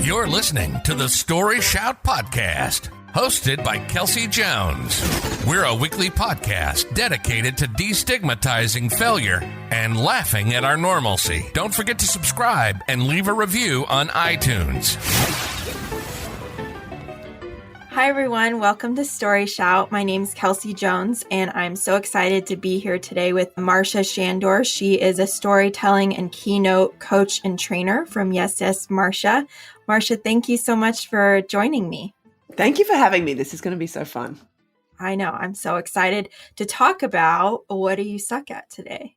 You're listening to the StoryShout podcast, hosted by Kelsey Jones. We're a weekly podcast dedicated to destigmatizing failure and laughing at our normalcy. Don't forget to subscribe and leave a review on iTunes. Hi, everyone. Welcome to StoryShout. My name's Kelsey Jones, and I'm so excited to be here today with Marsha Shandor. She is a storytelling and keynote coach and trainer from Yes, Marsha. Marsha, thank you so much for joining me. Thank you for having me. This is going to be so fun. I know. I'm so excited to talk about what do you suck at today?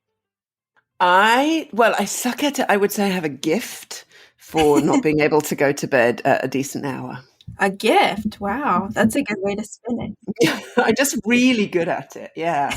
I suck at it. I would say I have a gift for not being able to go to bed at a decent hour. A gift. Wow. That's a good way to spin it. I'm just really good at it. Yeah.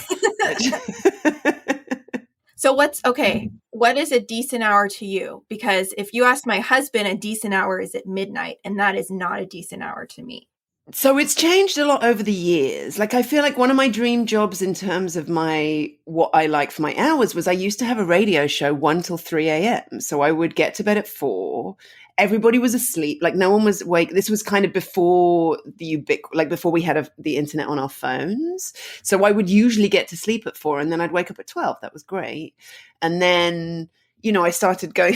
So what is a decent hour to you? Because if you ask my husband, a decent hour is at midnight, and that is not a decent hour to me. So it's changed a lot over the years. Like, I feel like one of my dream jobs in terms of what I like for my hours was I used to have a radio show 1 till 3 a.m. So I would get to bed at 4. Everybody was asleep. Like, no one was awake. This was kind of before before we had the internet on our phones. So I would usually get to sleep at 4 and then I'd wake up at 12. That was great. And then, I started going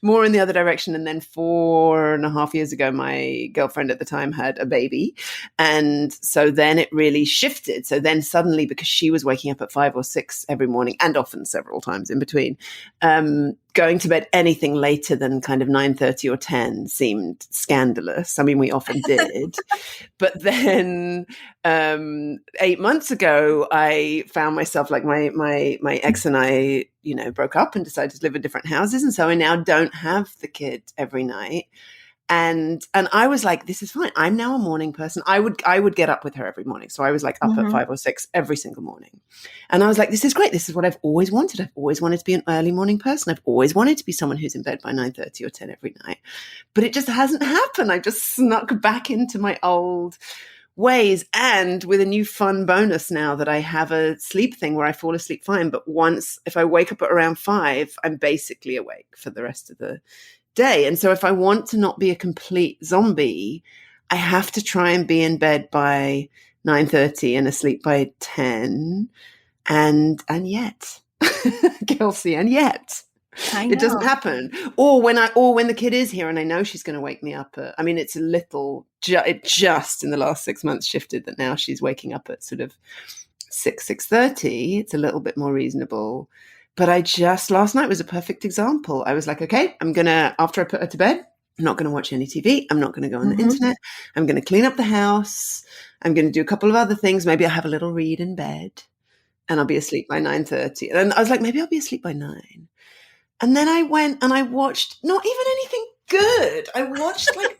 more in the other direction. And then 4.5 years ago, my girlfriend at the time had a baby. And so then it really shifted. So then suddenly, because she was waking up at 5 or 6 every morning, and often several times in between, going to bed anything later than kind of 9:30 or 10 seemed scandalous. I mean, we often did. But then 8 months ago, I found myself, like, my ex and I, broke up and decided to live in different houses. And so I now don't have the kid every night. And I was like, this is fine. I'm now a morning person. I would get up with her every morning. So I was like up at 5 or 6 every single morning. And I was like, this is great. This is what I've always wanted. I've always wanted to be an early morning person. I've always wanted to be someone who's in bed by 9:30 or 10 every night. But it just hasn't happened. I just snuck back into my old ways, and with a new fun bonus now that I have a sleep thing where I fall asleep fine. But if I wake up at around 5, I'm basically awake for the rest of the day. And so if I want to not be a complete zombie, I have to try and be in bed by 9:30 and asleep by 10. And yet, Kelsey, and yet. It doesn't happen. Or when the kid is here and I know she's going to wake me up it's it just in the last 6 months shifted that now she's waking up at sort of 6:30. It's a little bit more reasonable. But last night was a perfect example. I was like, okay, after I put her to bed, I'm not going to watch any TV. I'm not going to go on the internet. I'm going to clean up the house. I'm going to do a couple of other things. Maybe I'll have a little read in bed and I'll be asleep by 9:30. And I was like, maybe I'll be asleep by 9. And then I went and I watched not even anything good. I watched like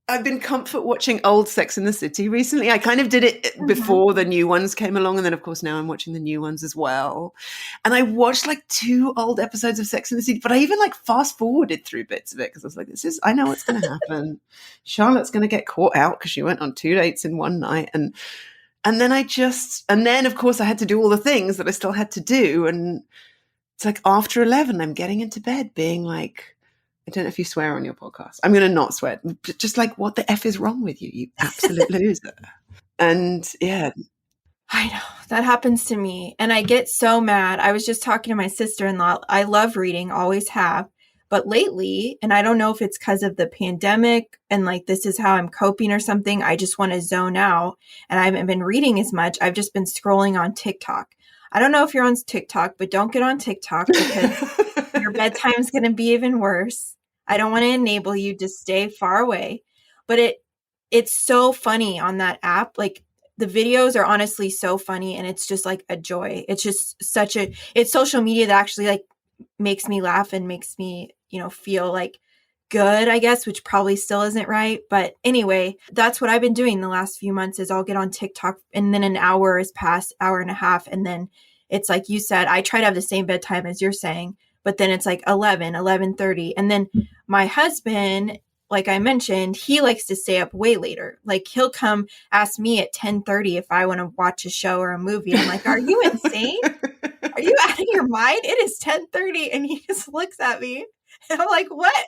I've been comfort watching old Sex and the City recently. I kind of did it before the new ones came along. And then, of course, now I'm watching the new ones as well. And I watched like 2 old episodes of Sex and the City, but I even like fast forwarded through bits of it because I was like, I know what's going to happen. Charlotte's going to get caught out because she went on 2 dates in one night. And then, of course, I had to do all the things that I still had to do. And it's like after 11, I'm getting into bed being like, I don't know if you swear on your podcast. I'm going to not swear. Just like, what the F is wrong with you, you absolute loser? And yeah. I know. That happens to me. And I get so mad. I was just talking to my sister-in-law. I love reading, always have. But lately, and I don't know if it's because of the pandemic and like this is how I'm coping or something, I just want to zone out. And I haven't been reading as much. I've just been scrolling on TikTok. I don't know if you're on TikTok, but don't get on TikTok because your bedtime's going to be even worse. I don't want to enable you to stay far away. But it's so funny on that app. Like, the videos are honestly so funny, and it's just like a joy. It's just it's social media that actually like makes me laugh and makes me, feel like good, I guess, which probably still isn't right. But anyway, that's what I've been doing the last few months is I'll get on TikTok and then an hour has passed, hour and a half. And then it's like you said, I try to have the same bedtime as you're saying, but then it's like 11:30. And then my husband, like I mentioned, he likes to stay up way later. Like he'll come ask me at 10:30 if I want to watch a show or a movie. I'm like, are you insane? Are you out of your mind? It is 10:30. And he just looks at me And I'm like, what?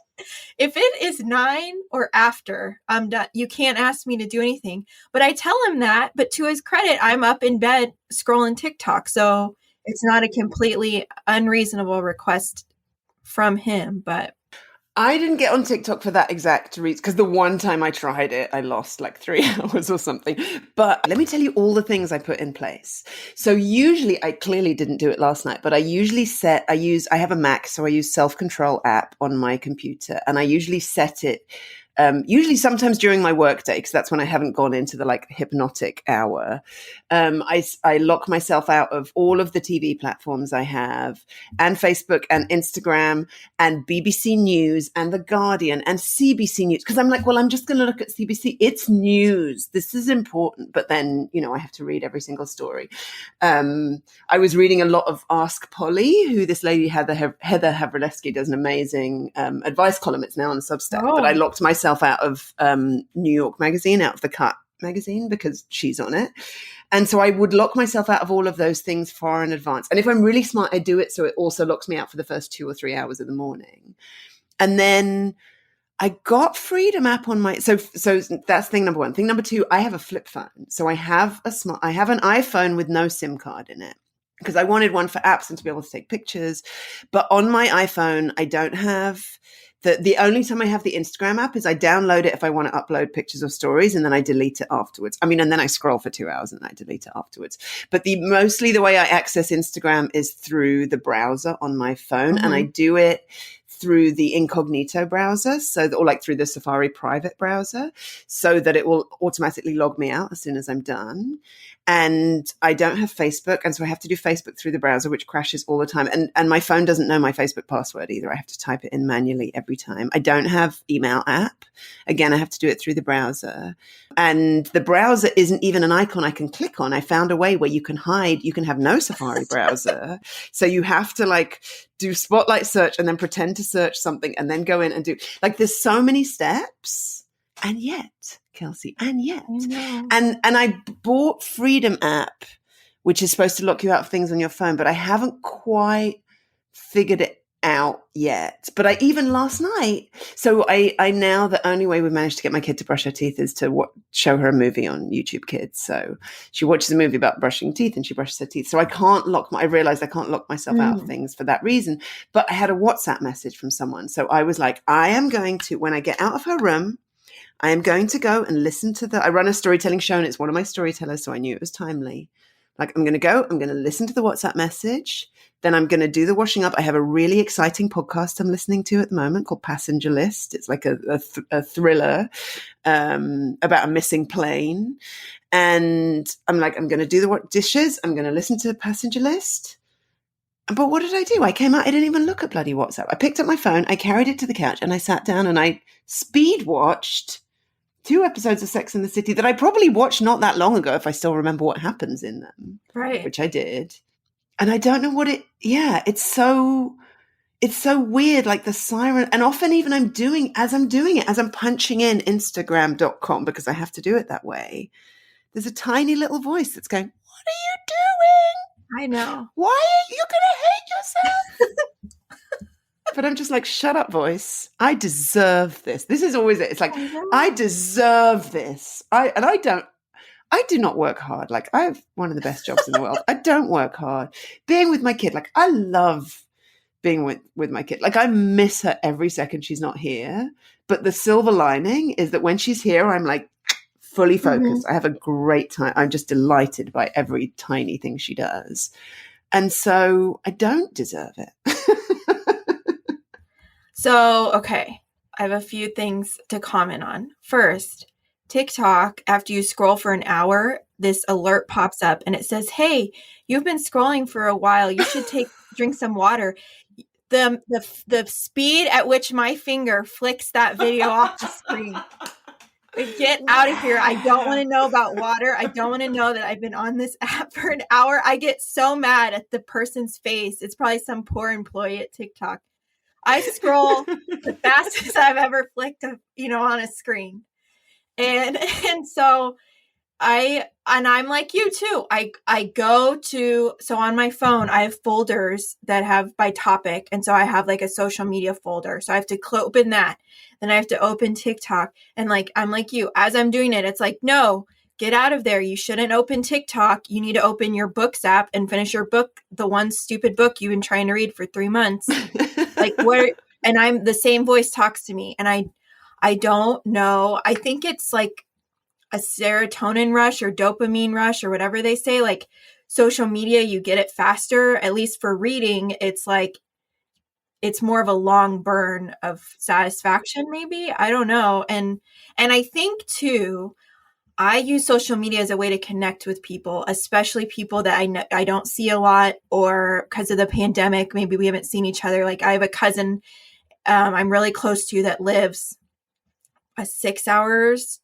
If it is 9 or after, I'm done. You can't ask me to do anything. But I tell him that, but to his credit, I'm up in bed scrolling TikTok. So it's not a completely unreasonable request from him, but I didn't get on TikTok for that exact reason, because the one time I tried it, I lost like 3 hours or something. But let me tell you all the things I put in place. So usually, I clearly didn't do it last night, but I usually I have a Mac, so I use Self-Control app on my computer, and I usually set it usually sometimes during my workday, because that's when I haven't gone into the like hypnotic hour. I lock myself out of all of the TV platforms I have, and Facebook and Instagram and BBC News and The Guardian and CBC News, because I'm like, well, I'm just going to look at CBC. It's news. This is important. But then, I have to read every single story. I was reading a lot of Ask Polly, who this lady, Heather Havrilesky, does an amazing advice column. It's now on Substack. But I locked myself out of New York Magazine, out of the Cut magazine, because she's on it. And so I would lock myself out of all of those things far in advance. And if I'm really smart, I do it so it also locks me out for the first 2 or 3 hours of the morning. And then I got Freedom app on my, so that's thing number one. Thing number two, I have a flip phone. So I have an iPhone with no SIM card in it, because I wanted one for apps and to be able to take pictures. But on my iPhone, I don't have the only time I have the Instagram app is I download it if I want to upload pictures or stories, and then I delete it afterwards. And then I scroll for 2 hours and I delete it afterwards. But mostly the way I access Instagram is through the browser on my phone, and I do it through the incognito browser, or like through the Safari private browser, so that it will automatically log me out as soon as I'm done. And I don't have Facebook, and so I have to do Facebook through the browser, which crashes all the time. And my phone doesn't know my Facebook password either. I have to type it in manually every time. I don't have email app. Again, I have to do it through the browser. And the browser isn't even an icon I can click on. I found a way where you can hide. You can have no Safari browser. So you have to like do spotlight search and then pretend to search something and then go in and do, like, there's so many steps. And yet, Kelsey, and I bought Freedom app, which is supposed to lock you out of things on your phone, but I haven't quite figured it out yet. But even last night, so I now, the only way we've managed to get my kid to brush her teeth is to show her a movie on YouTube Kids. So she watches a movie about brushing teeth and she brushes her teeth. So I realized I can't lock myself out of things for that reason. But I had a WhatsApp message from someone. So I was like, I am going to, when I get out of her room, I am going to go and listen to I run a storytelling show, and it's one of my storytellers, so I knew it was timely. Like, I'm going to listen to the WhatsApp message. Then I'm going to do the washing up. I have a really exciting podcast I'm listening to at the moment called Passenger List. It's like a thriller about a missing plane. And I'm like, I'm going to do the dishes. I'm going to listen to Passenger List. But what did I do? I came out. I didn't even look at bloody WhatsApp. I picked up my phone. I carried it to the couch and I sat down and I speed watched 2 episodes of Sex and the City that I probably watched not that long ago, if I still remember what happens in them. Right. Which I did. And I don't know it's so weird, like the siren. And often even as I'm punching in Instagram.com, because I have to do it that way, there's a tiny little voice that's going, what are you doing? I know. Why are you going to hate yourself? But I'm just like, shut up, voice. I deserve this. This is always it. It's like, I deserve this. I do not work hard. Like, I have one of the best jobs in the world. I don't work hard. Being with my kid, like, I love being with my kid. Like, I miss her every second she's not here. But the silver lining is that when she's here, I'm like fully focused. I have a great time. I'm just delighted by every tiny thing she does. And so I don't deserve it. So, okay, I have a few things to comment on. First, TikTok, after you scroll for an hour, this alert pops up and it says, hey, you've been scrolling for a while. You should drink some water. The speed at which my finger flicks that video off the screen. Get out of here. I don't want to know about water. I don't want to know that I've been on this app for an hour. I get so mad at the person's face. It's probably some poor employee at TikTok. I scroll the fastest I've ever flicked, on a screen. And so I'm like you too. I go to, so on my phone, I have folders that have by topic. And so I have like a social media folder. So I have to open that. Then I have to open TikTok. And like, I'm like you, as I'm doing it, it's like, no, get out of there. You shouldn't open TikTok. You need to open your books app and finish your book, the one stupid book you've been trying to read for 3 months. Like what? And I'm the same voice talks to me. And I don't know. I think it's like a serotonin rush or dopamine rush or whatever they say. Like social media, you get it faster. At least for reading, it's like it's more of a long burn of satisfaction, maybe. I don't know. And I think too, I use social media as a way to connect with people, especially people that I don't see a lot, or because of the pandemic, maybe we haven't seen each other. Like I have a cousin I'm really close to that lives a 6 hours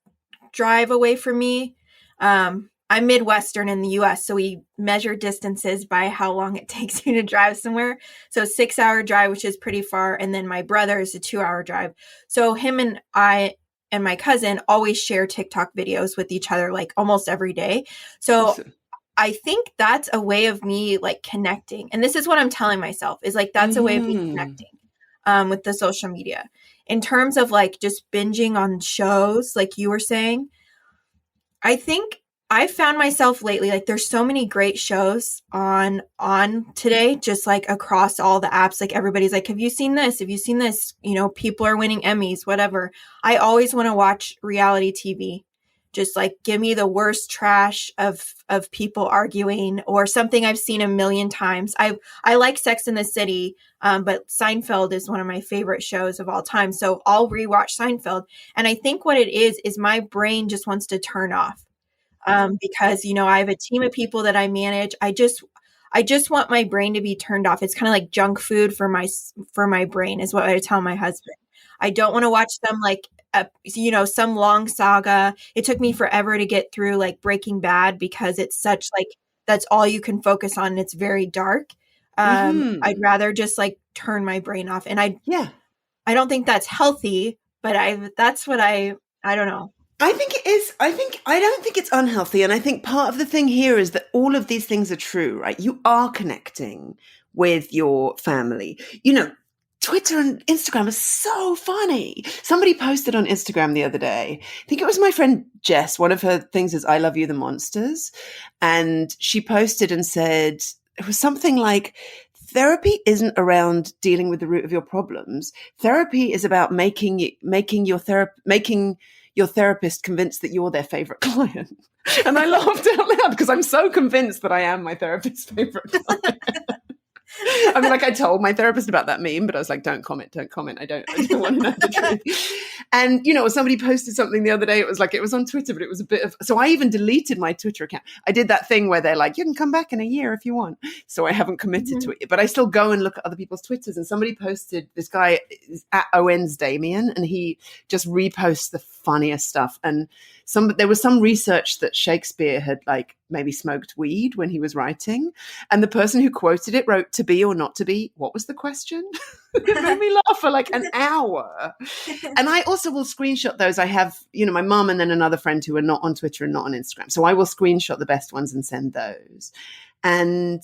drive away from me. I'm Midwestern in the US, so we measure distances by how long it takes you to drive somewhere. So 6 hour drive, which is pretty far. And then my brother is a 2 hour drive. So him and I and my cousin always share TikTok videos with each other, like almost every day. So Awesome. I think that's a way of me like connecting. And this is what I'm telling myself is like, that's a way of me connecting with the social media. In terms of like just binging on shows, like you were saying, I think I found myself lately, like there's so many great shows on today, just like across all the apps. Like everybody's like, have you seen this? Have you seen this? You know, people are winning Emmys, whatever. I always want to watch reality TV. Just like give me the worst trash of people arguing or something I've seen a million times. I like Sex and the City, but Seinfeld is one of my favorite shows of all time. So I'll rewatch Seinfeld. And I think what it is my brain just wants to turn off. Because, you know, I have a team of people that I manage. I just want my brain to be turned off. It's kind of like junk food for my brain is what I tell my husband. I don't want to watch them like, you know, some long saga. It took me forever to get through like Breaking Bad because it's such like, that's all you can focus on. And it's very dark. I'd rather just like turn my brain off. And I don't think that's healthy, but that's what I don't know. I think it is. I don't think it's unhealthy. And I think part of the thing here is that all of these things are true, right? You are connecting with your family. You know, Twitter and Instagram are so funny. Somebody posted on Instagram the other day, I think it was my friend Jess, one of her things is I love you, the monsters. And she posted and said, it was something like, therapy isn't around dealing with the root of your problems. Therapy is about making your therapist convinced that you're their favorite client. And I laughed out loud because I'm so convinced that I am my therapist's favorite client. I mean, like I told my therapist about that meme, but I was like, don't comment. I don't want to know the truth. And, you know, somebody posted something the other day. It was on Twitter, but it was a bit of, so I even deleted my Twitter account. I did that thing where they're like, you can come back in a year if you want. So I haven't committed to it, but I still go and look at other people's Twitters. And somebody posted, this guy is at Owens Damien, and he just reposts the funniest stuff. And there was some research that Shakespeare had like maybe smoked weed when he was writing. And the person who quoted it wrote, to be or not to be. What was the question? It made me laugh for like an hour. And I also will screenshot those. I have, you know, my mom and then another friend who are not on Twitter and not on Instagram. So I will screenshot the best ones and send those. And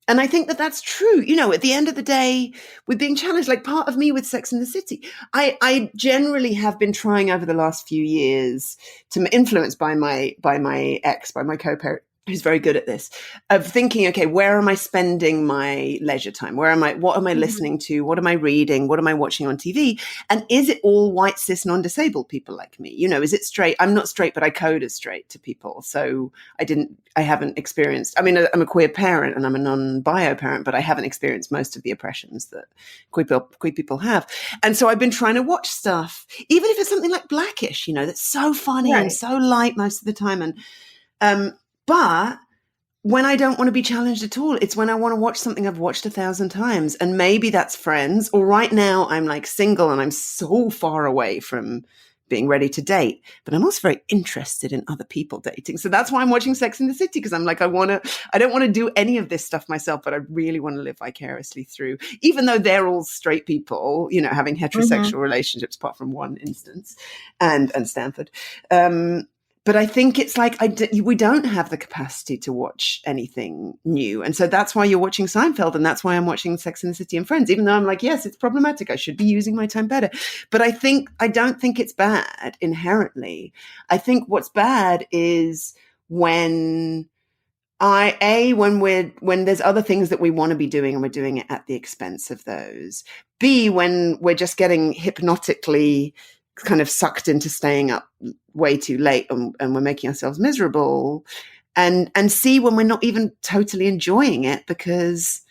I think that that's true. You know, at the end of the day, with being challenged, like part of me with Sex and the City, I generally have been trying over the last few years to influenced by my co-parent, who's very good at this, of thinking, okay, where am I spending my leisure time? What am I listening to? What am I reading? What am I watching on TV? And is it all white, cis, non-disabled people like me? You know, is it straight? I'm not straight, but I code as straight to people. So I haven't experienced, I mean, I'm a queer parent and I'm a non-bio parent, but I haven't experienced most of the oppressions that queer people have. And so I've been trying to watch stuff, even if it's something like Blackish, you know, that's so funny and so light most of the time. And, but when I don't want to be challenged at all, it's when I want to watch something I've watched 1,000 times. And maybe that's Friends, or right now I'm like single and I'm so far away from being ready to date, but I'm also very interested in other people dating. So that's why I'm watching Sex and the City, because I'm like, I don't want to do any of this stuff myself, but I really want to live vicariously through, even though they're all straight people, you know, having heterosexual relationships, apart from one instance and Stanford. But I think it's like we don't have the capacity to watch anything new. And so that's why you're watching Seinfeld, and that's why I'm watching Sex and the City and Friends, even though I'm like, yes, it's problematic. I should be using my time better. But I don't think it's bad inherently. I think what's bad is when when there's other things that we want to be doing and we're doing it at the expense of those. B, when we're just getting hypnotically kind of sucked into staying up way too late and we're making ourselves miserable. And C, when we're not even totally enjoying it because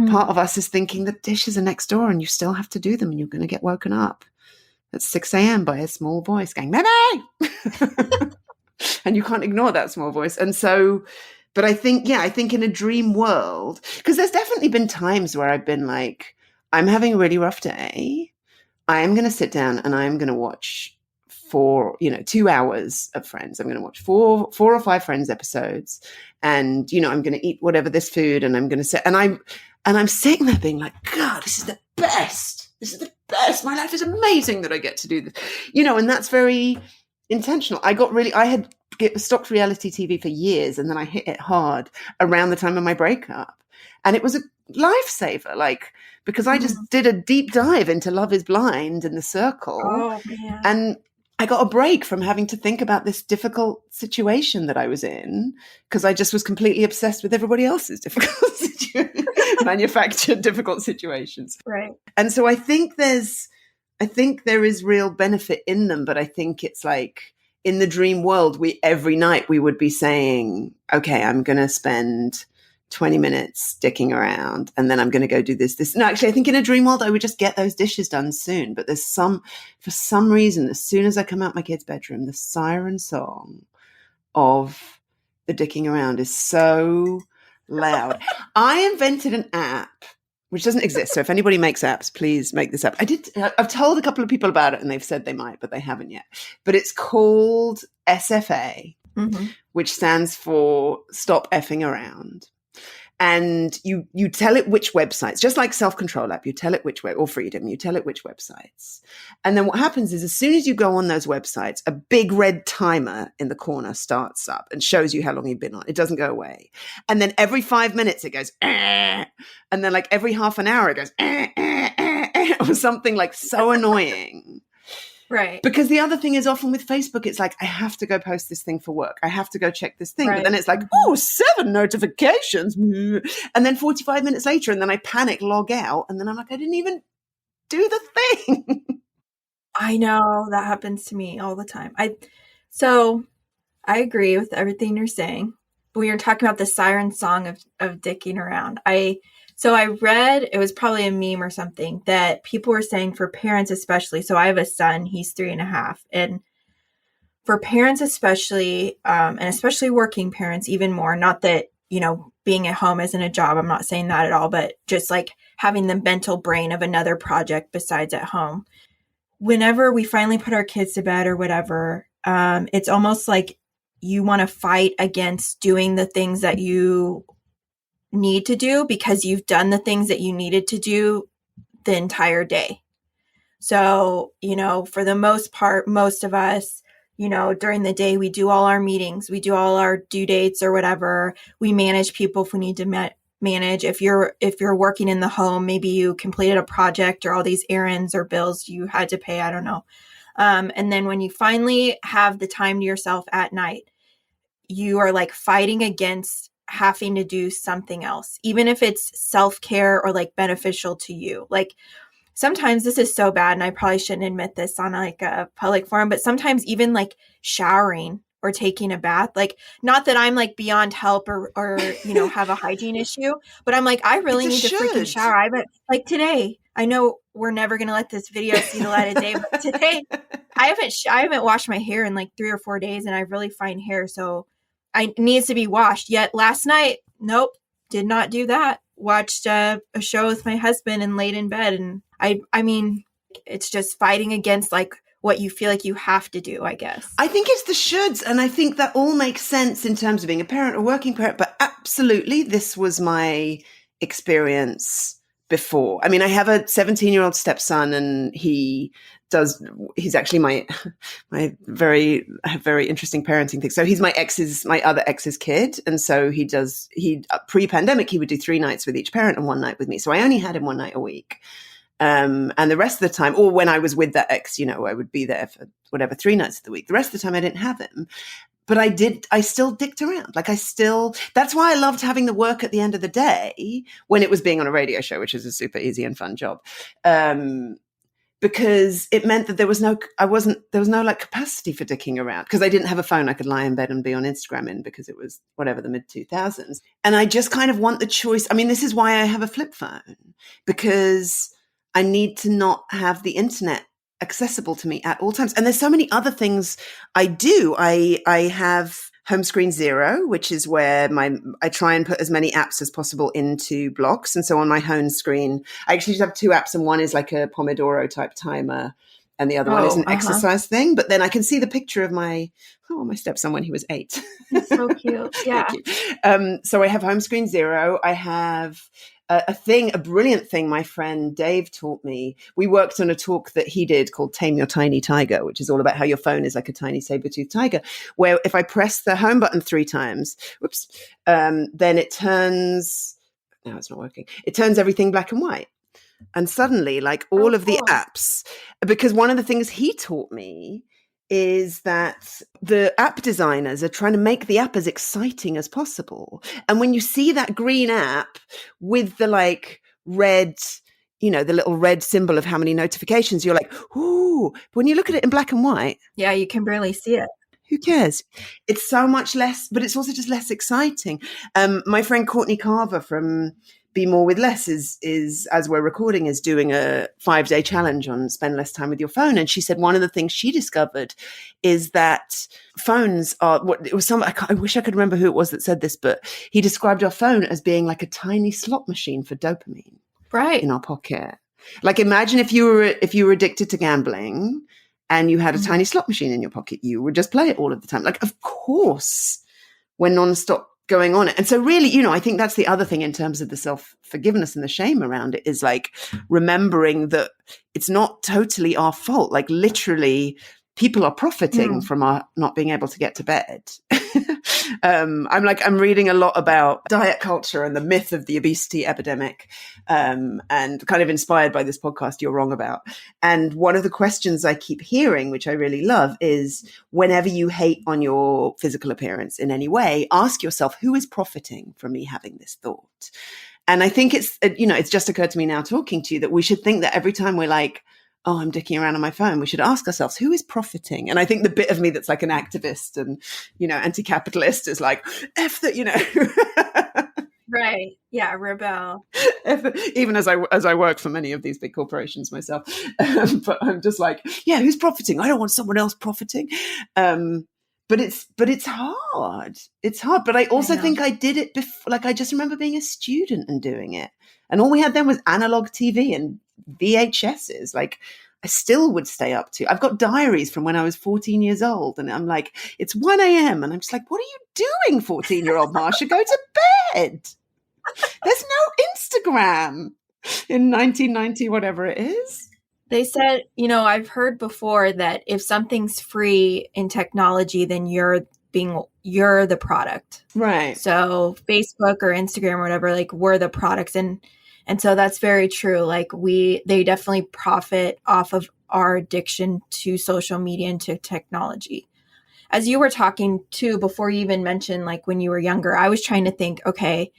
part of us is thinking the dishes are next door and you still have to do them and you're going to get woken up at 6 a.m. by a small voice going, "Mama!" And you can't ignore that small voice. And so, but I think in a dream world, because there's definitely been times where I've been like, I'm having a really rough day. I am going to sit down and I'm going to watch 2 hours of Friends. I'm going to watch four or five Friends episodes, and I'm going to eat whatever this food, and I'm going to sit and I'm sitting there being like, God, this is the best. This is the best. My life is amazing that I get to do this, and that's very intentional. I had stopped reality TV for years, and then I hit it hard around the time of my breakup, and it was a lifesaver, because I just did a deep dive into Love is Blind and The Circle. Oh, man. And I got a break from having to think about this difficult situation that I was in, because I just was completely obsessed with everybody else's difficult manufactured difficult situations. Right. And so I think there is real benefit in them, but I think it's like in the dream world, every night we would be saying, okay, I'm going to spend 20 minutes dicking around, and then I'm going to go do this. No, actually, I think in a dream world, I would just get those dishes done soon. But for some reason, as soon as I come out my kid's bedroom, the siren song of the dicking around is so loud. I invented an app, which doesn't exist. So if anybody makes apps, please make this app. I've told a couple of people about it and they've said they might, but they haven't yet. But it's called SFA, which stands for Stop Effing Around. And you tell it which websites, just like Self-Control app, you tell it which way, or Freedom, you tell it which websites. And then what happens is as soon as you go on those websites, a big red timer in the corner starts up and shows you how long you've been on. It doesn't go away. And then every 5 minutes it goes, and then every half an hour it goes, or something so annoying. Right. Because the other thing is often with Facebook, it's like, I have to go post this thing for work. I have to go check this thing. Right. But then it's like, 7 notifications. And then 45 minutes later, and then I panic, log out. And then I'm like, I didn't even do the thing. I know that happens to me all the time. So I agree with everything you're saying. But when you're talking about the siren song of dicking around, So I read, it was probably a meme or something, that people were saying for parents especially, so I have a son, he's 3.5, and for parents especially, and especially working parents even more, not that, being at home isn't a job, I'm not saying that at all, but just having the mental brain of another project besides at home. Whenever we finally put our kids to bed or whatever, it's almost like you want to fight against doing the things that you need to do because you've done the things that you needed to do the entire day. So, for the most part, most of us, during the day, we do all our meetings, we do all our due dates or whatever. We manage people if we need to manage. If you're working in the home, maybe you completed a project or all these errands or bills you had to pay. I don't know. And then when you finally have the time to yourself at night, you are fighting against having to do something else, even if it's self-care or beneficial to you. Sometimes this is so bad, and I probably shouldn't admit this on a public forum, but sometimes even showering or taking a bath, not that I'm beyond help or have a hygiene issue, but I'm I really need to freaking shower. I haven't today. I know we're never going to let this video see the light of day, but today I haven't washed my hair in 3 or 4 days, and I have really fine hair. So it needs to be washed. Yet last night, nope, did not do that. Watched a show with my husband and laid in bed. And I mean, it's just fighting against what you feel you have to do, I guess. I think it's the shoulds. And I think that all makes sense in terms of being a parent or working parent. But absolutely, this was my experience before. I mean, I have a 17-year-old stepson, and he's actually my very, very interesting parenting thing. So he's my other ex's kid. And so pre-pandemic, he would do 3 nights with each parent and 1 night with me. So I only had him 1 night a week. And the rest of the time, or when I was with that ex, I would be there for whatever 3 nights of the week. The rest of the time I didn't have him. But I still dicked around. That's why I loved having the work at the end of the day when it was being on a radio show, which is a super easy and fun job. Because it meant that there was no like capacity for dicking around, because I didn't have a phone I could lie in bed and be on Instagram in, because it was whatever, the mid 2000s. And I just kind of want the choice. I mean, this is why I have a flip phone, because I need to not have the internet accessible to me at all times. And there's so many other things I do. I have home screen 0, which is where I try and put as many apps as possible into blocks. And so on my home screen, I actually just have 2 apps, and one is like a Pomodoro type timer, and the other one is an exercise thing. But then I can see the picture of my stepson when he was 8. It's so cute. Yeah. So I have home screen 0. I have a brilliant thing my friend Dave taught me. We worked on a talk that he did called Tame Your Tiny Tiger, which is all about how your phone is like a tiny saber-toothed tiger, where if I press the home button 3 times, then it turns, no, it's not working. It turns everything black and white. And suddenly, like all of the apps, because one of the things he taught me is that the app designers are trying to make the app as exciting as possible. And when you see that green app with the like red, the little red symbol of how many notifications, you're like, ooh. But when you look at it in black and white, yeah, you can barely see it. Who cares? It's so much less, but it's also just less exciting. My friend Courtney Carver from Be More with Less is, as we're recording, is doing a 5-day challenge on spend less time with your phone. And she said one of the things she discovered is that phones are I wish I could remember who it was that said this, but he described our phone as being like a tiny slot machine for dopamine, right, in our pocket. Like, imagine if you were addicted to gambling and you had a tiny slot machine in your pocket, you would just play it all of the time. Like, of course, we're nonstop going on it. And so really, I think that's the other thing in terms of the self-forgiveness and the shame around it, is like remembering that it's not totally our fault. Like, literally, people are profiting from our not being able to get to bed. I'm reading a lot about diet culture and the myth of the obesity epidemic, and kind of inspired by this podcast You're Wrong About. And one of the questions I keep hearing, which I really love, is whenever you hate on your physical appearance in any way, ask yourself, who is profiting from me having this thought? And I think it's just occurred to me now talking to you that we should think that every time we're like, oh, I'm dicking around on my phone, we should ask ourselves, who is profiting? And I think the bit of me that's like an activist and, anti-capitalist is like, F that, Right. Yeah. Rebel. Even as I work for many of these big corporations myself. But I'm just like, yeah, who's profiting? I don't want someone else profiting. But it's hard. It's hard. But I also think I did it before. Like, I just remember being a student and doing it. And all we had then was analog TV and VHSs. Like, I still would stay up to. I've got diaries from when I was 14 years old, and I'm like, it's 1 a.m. and I'm just like, what are you doing, 14-year-old Marsha? Go to bed. There's no Instagram in 1990, whatever it is. They said, I've heard before that if something's free in technology, then you're the product. Right. So Facebook or Instagram or whatever, like, we're the products. And so that's very true. Like, they definitely profit off of our addiction to social media and to technology. As you were talking too, before you even mentioned, like, when you were younger, I was trying to think, okay,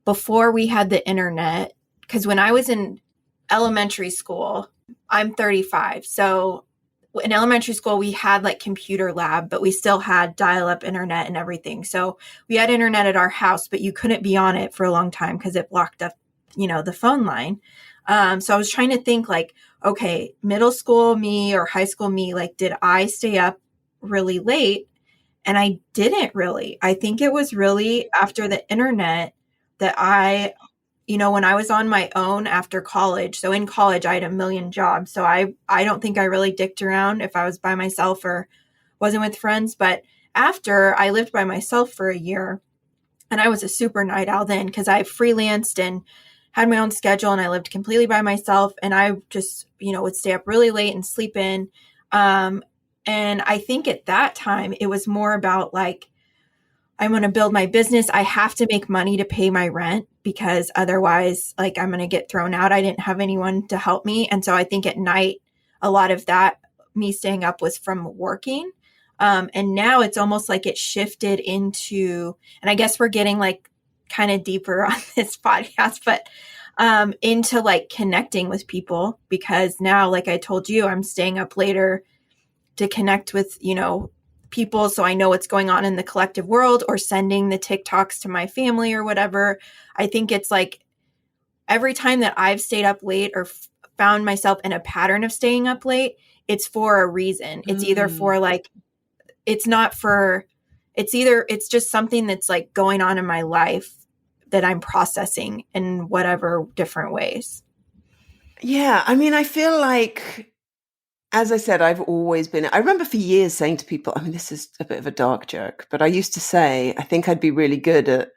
before we had the internet, because when I was in elementary school, I'm 35. So in elementary school, we had like computer lab, but we still had dial-up internet and everything. So we had internet at our house, but you couldn't be on it for a long time because it blocked up, the phone line. So I was trying to think, like, okay, middle school me or high school me, like, did I stay up really late? And I didn't really. I think it was really after the internet that when I was on my own after college. So in college, I had a million jobs. So I don't think I really dicked around if I was by myself or wasn't with friends. But after, I lived by myself for a year, and I was a super night owl then because I freelanced and had my own schedule and I lived completely by myself, and I just, would stay up really late and sleep in. And I think at that time it was more about like, I'm going to build my business. I have to make money to pay my rent because otherwise, like, I'm going to get thrown out. I didn't have anyone to help me. And so I think at night, a lot of that, me staying up, was from working. And now it's almost like it shifted into, and I guess we're getting like kind of deeper on this podcast, but into like connecting with people, because now, like I told you, I'm staying up later to connect with, people, so I know what's going on in the collective world, or sending the TikToks to my family or whatever. I think it's like every time that I've stayed up late or found myself in a pattern of staying up late, it's for a reason. It's either for like, it's just something that's like going on in my life that I'm processing in whatever different ways. Yeah. I mean, I feel like, as I said, I've always been, I remember for years saying to people, I mean, this is a bit of a dark joke, but I used to say, I think I'd be really good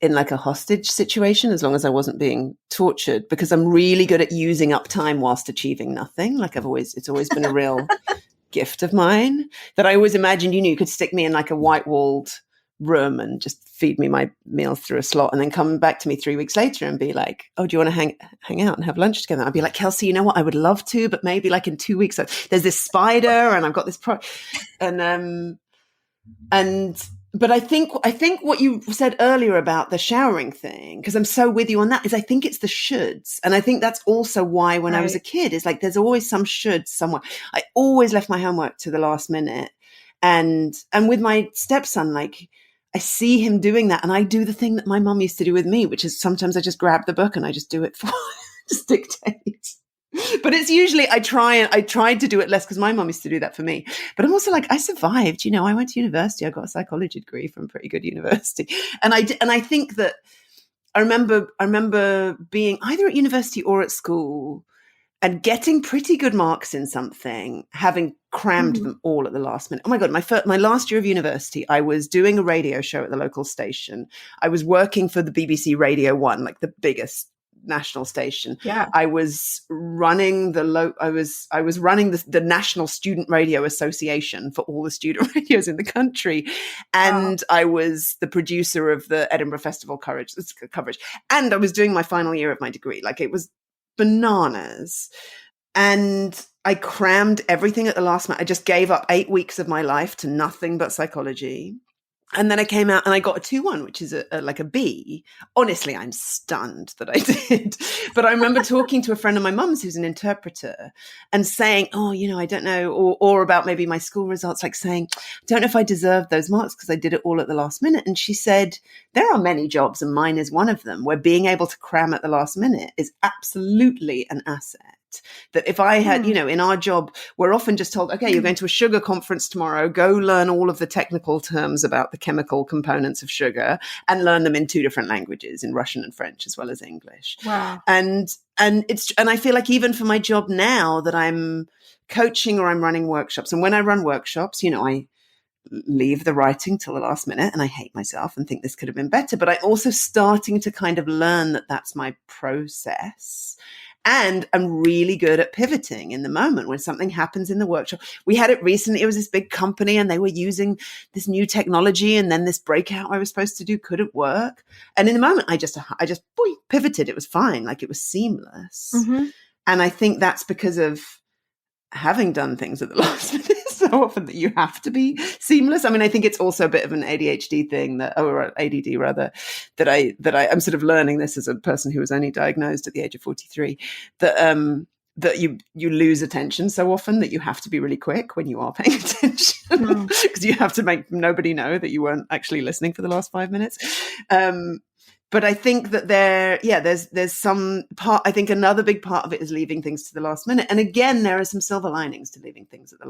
in like a hostage situation, as long as I wasn't being tortured, because I'm really good at using up time whilst achieving nothing. Like it's always been a real gift of mine that I always imagined, you could stick me in like a white walled room and just feed me my meals through a slot, and then come back to me 3 weeks later and be like, oh, do you want to hang out and have lunch together? I'd be like, Kelsey, you know what, I would love to, but maybe like in 2 weeks, there's this spider and I've got this but I think what you said earlier about the showering thing, because I'm so with you on that, is I think it's the shoulds. And I think that's also why when I was a kid, it's like there's always some should somewhere. I always left my homework to the last minute. And with my stepson, like, I see him doing that, and I do the thing that my mum used to do with me, which is sometimes I just grab the book and I just do it for just dictate. But it's usually I tried to do it less because my mum used to do that for me. But I'm also like, I survived. I went to university. I got a psychology degree from a pretty good university, and I think that I remember being either at university or at school and getting pretty good marks in something, having crammed them all at the last minute. Oh my God, my last year of university, I was doing a radio show at the local station. I was working for the BBC Radio 1, like the biggest national station. Yeah. I was running I was running the National Student Radio Association for all the student radios in the country. And I was the producer of the Edinburgh Festival coverage. And I was doing my final year of my degree. Like, it was bananas. And I crammed everything at the last minute. I just gave up 8 weeks of my life to nothing but psychology. And then I came out and I got a 2-1, which is like a B. Honestly, I'm stunned that I did. But I remember talking to a friend of my mum's who's an interpreter and saying, oh, I don't know, or about maybe my school results, like saying, I don't know if I deserved those marks because I did it all at the last minute. And she said, there are many jobs, and mine is one of them, where being able to cram at the last minute is absolutely an asset. That if I had, in our job, we're often just told, okay, you're going to a sugar conference tomorrow, go learn all of the technical terms about the chemical components of sugar and learn them in 2 different languages, in Russian and French, as well as English. Wow. And I feel like even for my job now that I'm coaching or I'm running workshops, and when I run workshops, I leave the writing till the last minute and I hate myself and think this could have been better. But I'm also starting to kind of learn that that's my process. And I'm really good at pivoting in the moment when something happens in the workshop. We had it recently. It was this big company and they were using this new technology, and then this breakout I was supposed to do couldn't work. And in the moment, I just pivoted. It was fine. Like, it was seamless. Mm-hmm. And I think that's because of having done things at the last minute so often that you have to be seamless. I mean, I think it's also a bit of an ADHD thing or ADD rather, that I'm sort of learning this as a person who was only diagnosed at the age of 43, that you lose attention so often that you have to be really quick when you are paying attention because you have to make nobody know that you weren't actually listening for the last 5 minutes. But I think that there's some part. I think another big part of it is leaving things to the last minute. And again, there are some silver linings to leaving things to the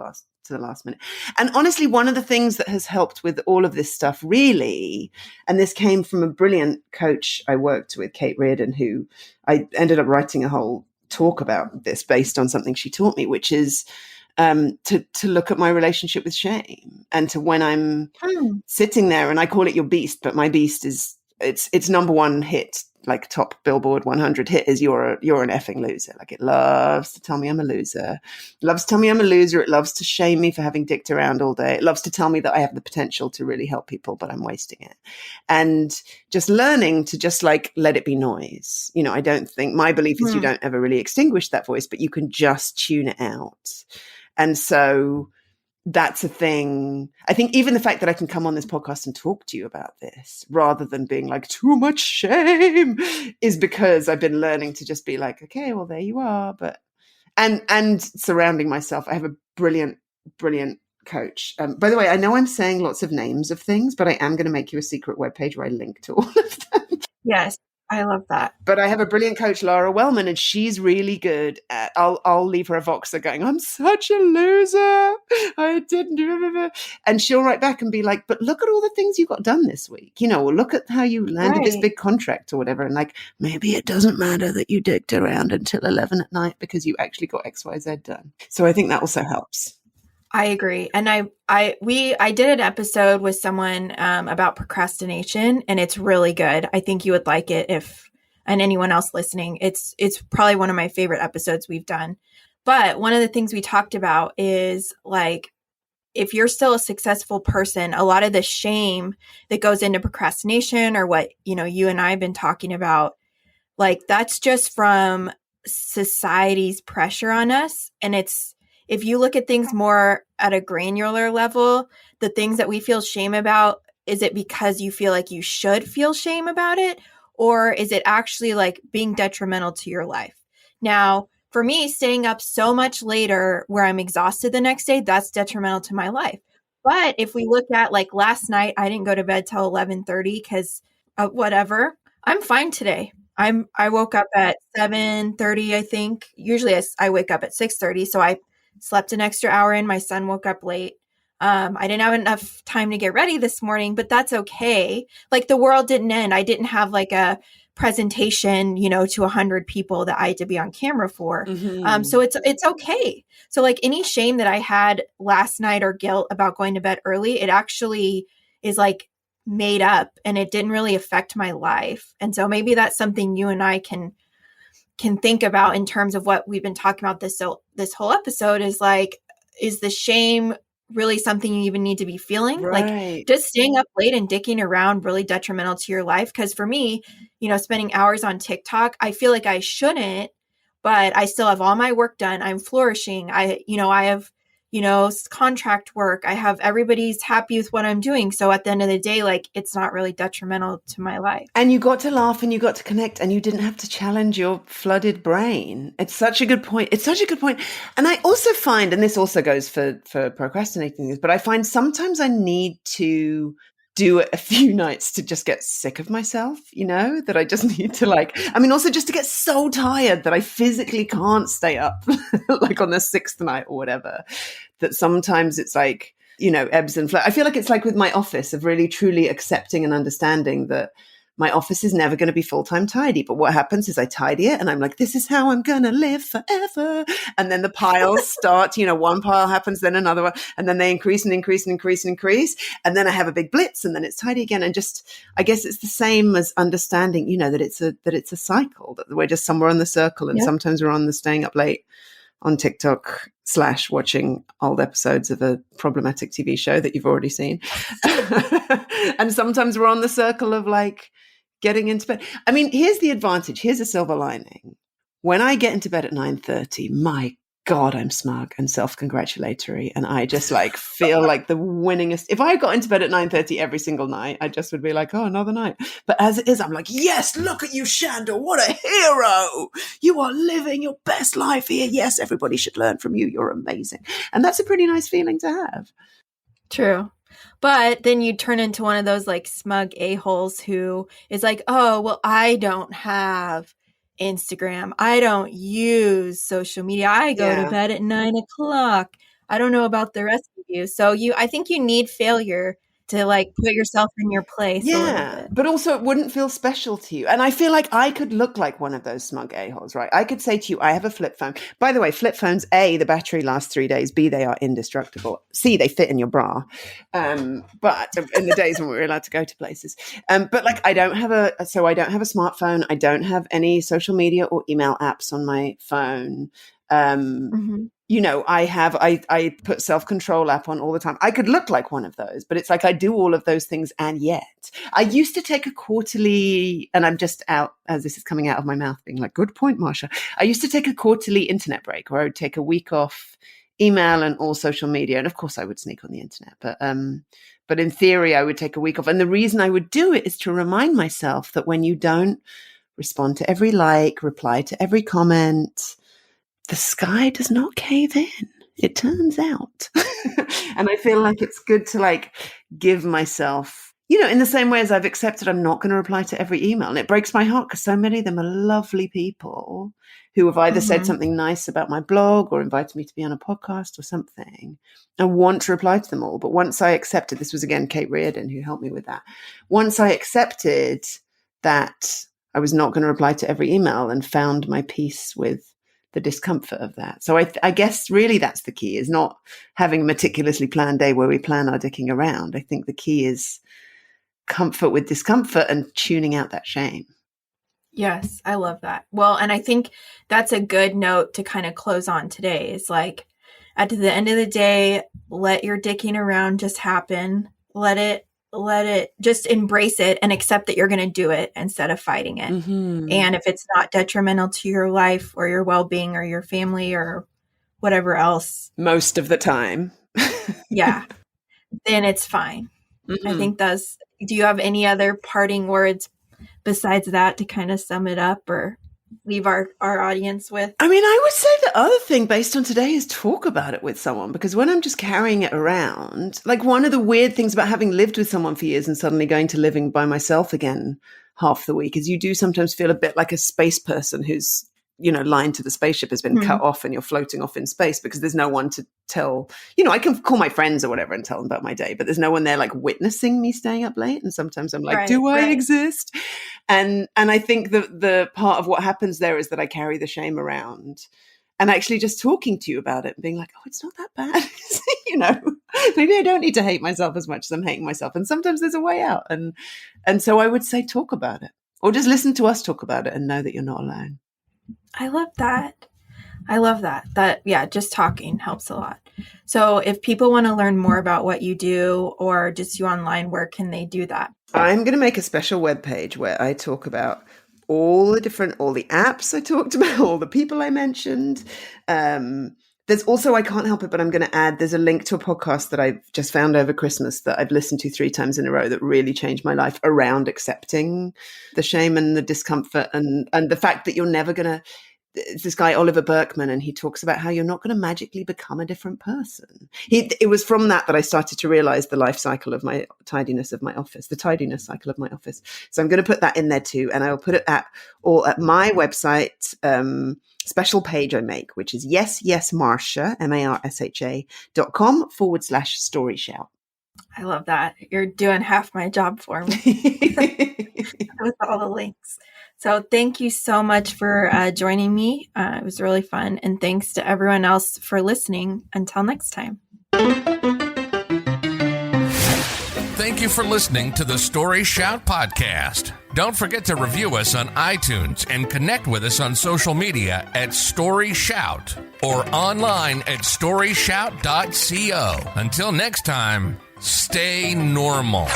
last minute. And honestly, one of the things that has helped with all of this stuff, really, and this came from a brilliant coach I worked with, Kate Reardon, who I ended up writing a whole talk about this based on something she taught me, which is to look at my relationship with shame, and to when I'm sitting there, and I call it your beast, but my beast is. It's number one hit like top Billboard 100 hit is you're an effing loser. Like it loves to tell me I'm a loser. It loves to tell me I'm a loser. It loves to shame me for having dicked around all day. It loves to tell me that I have the potential to really help people, but I'm wasting it. And just learning to just like let it be noise. You know, I don't think my belief is you don't ever really extinguish that voice, but you can just tune it out. And so that's a thing. I think even the fact that I can come on this podcast and talk to you about this rather than being like too much shame is because I've been learning to just be like, okay, well, there you are. But, and surrounding myself, I have a brilliant coach. By the way, I know I'm saying lots of names of things, but I am going to make you a secret webpage where I link to all of them. Yes. I love that. But I have a brilliant coach, Laura Wellman, and she's really good at, I'll leave her a Voxer going, I'm such a loser. I didn't do it. And she'll write back and be like, but look at all the things you got done this week, you know, or look at how you landed this big contract or whatever. And like, maybe it doesn't matter that you dicked around until 11 at night because you actually got XYZ done. So I think that also helps. I agree. And I did an episode with someone about procrastination, and it's really good. I think you would like it and anyone else listening, it's probably one of my favorite episodes we've done. But one of the things we talked about is like, if you're still a successful person, a lot of the shame that goes into procrastination or what, you know, you and I have been talking about, like that's just from society's pressure on us. And if you look at things more at a granular level, the things that we feel shame about, is it because you feel like you should feel shame about it? Or is it actually like being detrimental to your life? Now, for me, staying up so much later where I'm exhausted the next day, that's detrimental to my life. But if we look at like last night, I didn't go to bed till 11:30 because whatever, I'm fine today. I woke up at 7:30, I think. Usually I wake up at 6:30. So I slept an extra hour in. My son woke up late. I didn't have enough time to get ready this morning, but that's okay. Like the world didn't end. I didn't have like a presentation, you know, to 100 people that I had to be on camera for. Mm-hmm. So it's okay. So like any shame that I had last night or guilt about going to bed early, it actually is like made up and it didn't really affect my life. And so maybe that's something you and I can think about in terms of what we've been talking about this whole episode is like, is the shame really something you even need to be feeling? Right. Like just staying up late and dicking around really detrimental to your life? Because for me, you know, spending hours on TikTok, I feel like I shouldn't, but I still have all my work done. I'm flourishing. I have, you know, contract work. I have everybody's happy with what I'm doing. So at the end of the day, like it's not really detrimental to my life. And you got to laugh and you got to connect and you didn't have to challenge your flooded brain. It's such a good point. It's such a good point. And I also find, and this also goes for procrastinating this, but I find sometimes I need to do it a few nights to just get sick of myself, you know, that I just need to like, I mean, also just to get so tired that I physically can't stay up like on the sixth night or whatever, that sometimes it's like, you know, ebbs and flows. I feel like it's like with my office of really truly accepting and understanding that my office is never going to be full-time tidy. But what happens is I tidy it and I'm like, this is how I'm going to live forever. And then the piles start, you know, one pile happens, then another one, and then they increase and increase and increase and increase. And then I have a big blitz and then it's tidy again. And just, I guess it's the same as understanding, you know, that it's a cycle, that we're just somewhere on the circle. And sometimes we're on the staying up late on TikTok / watching old episodes of a problematic TV show that you've already seen. And sometimes we're on the circle of like getting into bed. I mean, here's the advantage. Here's a silver lining. When I get into bed at 9:30, my God, I'm smug and self-congratulatory. And I just like feel like the winningest. If I got into bed at 9:30 every single night, I just would be like, oh, another night. But as it is, I'm like, yes, look at you, Shanda. What a hero. You are living your best life here. Yes, everybody should learn from you. You're amazing. And that's a pretty nice feeling to have. True. But then you turn into one of those like smug a-holes who is like, oh, well, I don't have Instagram. I don't use social media. I go to bed at 9 o'clock. I don't know about the rest of you. So I think you need failure to like put yourself in your place a little bit. But also it wouldn't feel special to you. And I feel like I could look like one of those smug a-holes, right? I could say to you, I have a flip phone. By the way, flip phones, A, the battery lasts 3 days. B, they are indestructible. C, they fit in your bra. But in the days when we were allowed to go to places. But like, I don't have a smartphone. I don't have any social media or email apps on my phone. You know, I put self-control app on all the time. I could look like one of those, but it's like I do all of those things. And yet I used to take a quarterly, and I'm just out as this is coming out of my mouth being like, good point, Marsha. I used to take a quarterly internet break where I would take a week off email and all social media. And of course I would sneak on the internet, but in theory I would take a week off. And the reason I would do it is to remind myself that when you don't respond to every like, reply to every comment, the sky does not cave in, it turns out. And I feel like it's good to like give myself, you know, in the same way as I've accepted I'm not going to reply to every email. And it breaks my heart because so many of them are lovely people who have either said something nice about my blog or invited me to be on a podcast or something. I want to reply to them all. But once I accepted, this was again Kate Reardon who helped me with that. Once I accepted that I was not going to reply to every email and found my peace with the discomfort of that. So I guess really that's the key, is not having a meticulously planned day where we plan our dicking around. I think the key is comfort with discomfort and tuning out that shame. Yes, I love that. Well, and I think that's a good note to kind of close on today, is like at the end of the day, let your dicking around just happen. Let it just embrace it and accept that you're going to do it instead of fighting it. And if it's not detrimental to your life or your well-being or your family or whatever else, most of the time, then it's fine. I think do you have any other parting words besides that to kind of sum it up or leave our audience with? I mean, I would say the other thing based on today is talk about it with someone, because when I'm just carrying it around, like one of the weird things about having lived with someone for years and suddenly going to living by myself again half the week is you do sometimes feel a bit like a space person who's, you know, line to the spaceship has been cut off and you're floating off in space because there's no one to tell, you know, I can call my friends or whatever and tell them about my day, but there's no one there like witnessing me staying up late. And sometimes I'm like, do I exist? And I think the part of what happens there is that I carry the shame around and actually just talking to you about it and being like, oh, it's not that bad. You know, maybe I don't need to hate myself as much as I'm hating myself. And sometimes there's a way out. And so I would say, talk about it, or just listen to us talk about it and know that you're not alone. I love that. Just talking helps a lot. So if people want to learn more about what you do or just you online, where can they do that? I'm going to make a special webpage where I talk about all the apps I talked about, all the people I mentioned. There's also, I can't help it, but I'm going to add, there's a link to a podcast that I've just found over Christmas that I've listened to 3 times in a row that really changed my life around accepting the shame and the discomfort and the fact that you're never going to, it's this guy, Oliver Berkman, and he talks about how you're not going to magically become a different person. It was from that I started to realize the life cycle of my tidiness of my office, the tidiness cycle of my office. So I'm going to put that in there too. And I'll put it at my website, special page I make, which is Marsha, marsha.com/StoryShout. I love that. You're doing half my job for me with all the links. So thank you so much for joining me. It was really fun. And thanks to everyone else for listening. Until next time. Thank you for listening to the StoryShout podcast. Don't forget to review us on iTunes and connect with us on social media at StoryShout or online at storyshout.co. Until next time, stay normal.